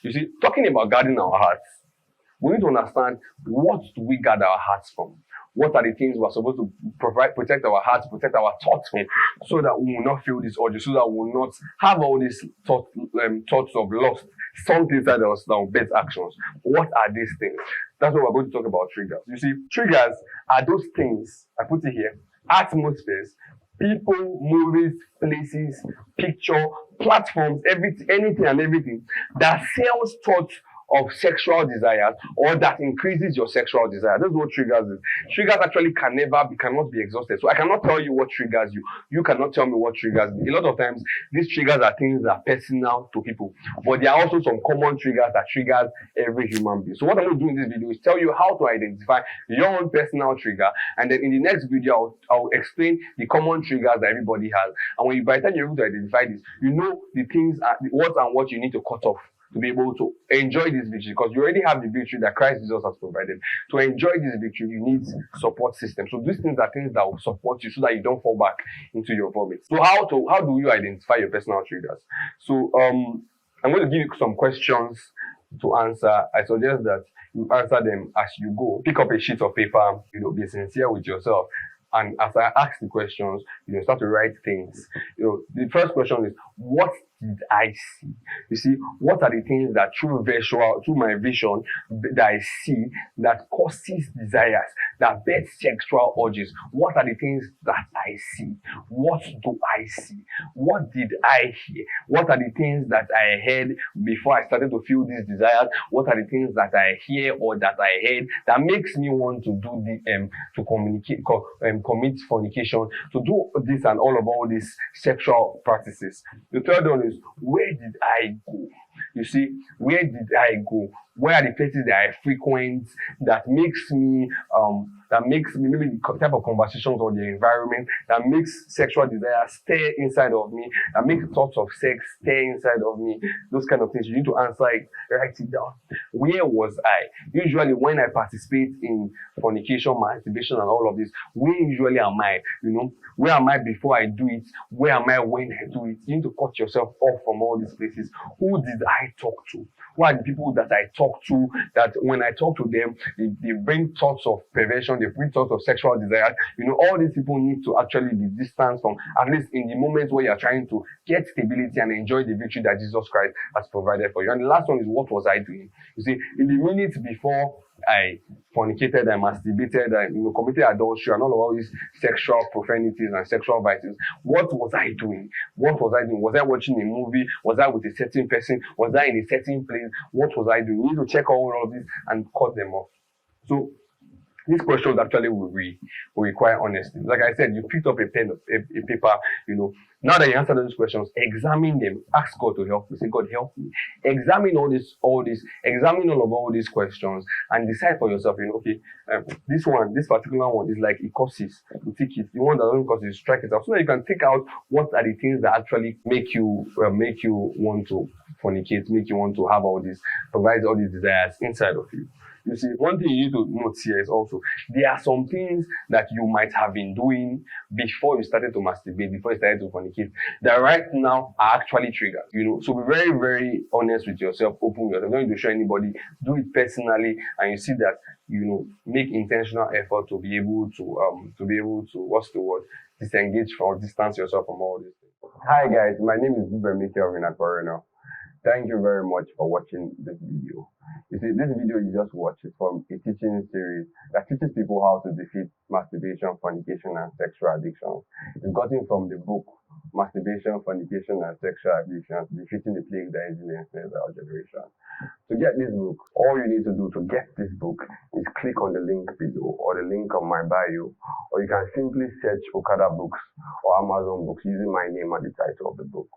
You see, talking about guarding our hearts, we need to understand, what do we guard our hearts from? What are the things we're supposed to protect our hearts, protect our thoughts from, so that we will not feel this urge, so that we will not have all these thoughts of lust, something inside us that will bet actions. What are these things? That's what we're going to talk about, triggers. You see, triggers are those things, I put it here, atmospheres, people, movies, places, picture, platforms, anything and everything that sells thoughts of sexual desires, or that increases your sexual desire. That's what triggers is. Triggers actually cannot be exhausted. So I cannot tell you what triggers you. You cannot tell me what triggers me. A lot of times, these triggers are things that are personal to people, but there are also some common triggers that triggers every human being. So what I'm going to do in this video is tell you how to identify your own personal trigger, and then in the next video, I'll explain the common triggers that everybody has. And by the time you're able to identify this, you know the things, what you need to cut off to be able to enjoy this victory, because you already have the victory that Christ Jesus has provided. To enjoy this victory, you need support system. So these things are things that will support you so that you don't fall back into your vomit. So how do you identify your personal triggers? So I'm going to give you some questions to answer. I suggest that you answer them as you go. Pick up a sheet of paper, be sincere with yourself. And as I ask the questions, start to write things. The first question is, what did I see? You see, what are the things that through my vision, that I see that causes desires, that birth sexual urges? What are the things that I see? What do I see? What did I hear? What are the things that I heard before I started to feel these desires? What are the things that I hear or that I heard that makes me want to do to commit fornication, to do this and all these sexual practices? The third one is, where did I go? You see, where did I go? Where are the places that I frequent that makes me maybe the type of conversations or the environment that makes sexual desire stir inside of me, that makes thoughts of sex stir inside of me? Those kind of things. You need to answer it, write it down. Where was I? Usually when I participate in fornication, masturbation and all of this, where usually am I? Where am I before I do it? Where am I when I do it? You need to cut yourself off from all these places. Who did I talk to? Who are the people that I talk to, that when I talk to them, they bring thoughts of perversion, they bring thoughts of sexual desire? All these people need to actually be distanced from, at least in the moments where you're trying to get stability and enjoy the victory that Jesus Christ has provided for you. And the last one is, what was I doing? You see, in the minutes before I fornicated, I masturbated, I committed adultery and all these sexual profanities and sexual vices, what was I doing? What was I doing? Was I watching a movie? Was I with a certain person? Was I in a certain place? What was I doing? You need to check all of this and cut them off. So these questions actually will require honesty. Like I said, you picked up a pen, a paper, Now that you answer those questions, examine them. Ask God to help you. Say, God, help me. Examine examine all these questions and decide for yourself, this particular one is like, it causes, you take it. The one that doesn't cause, you strike it out. So that you can take out what are the things that actually make you want to fornicate, make you want to have provide all these desires inside of you. You see, one thing you need to note here is also, there are some things that you might have been doing before you started to masturbate, before you started to fornicate, that right now are actually triggers. So be very, very honest with yourself, open with yourself. Don't need to show anybody. Do it personally, and you see that make intentional effort to be able to what's the word? Disengage or distance yourself from all these things. Hi guys, my name is Gbubemi in Akporhonor. Thank you very much for watching this video. You see, this video you just watched is from a teaching series that teaches people how to defeat masturbation, fornication, and sexual addictions. It's gotten from the book Masturbation, Fornication, and Sexual Addictions, Defeating the Plague That Easily Ensnares Our Generation. To get this book, all you need to do to get this book is click on the link below or the link on my bio, or you can simply search Okada Books or Amazon Books using my name and the title of the book.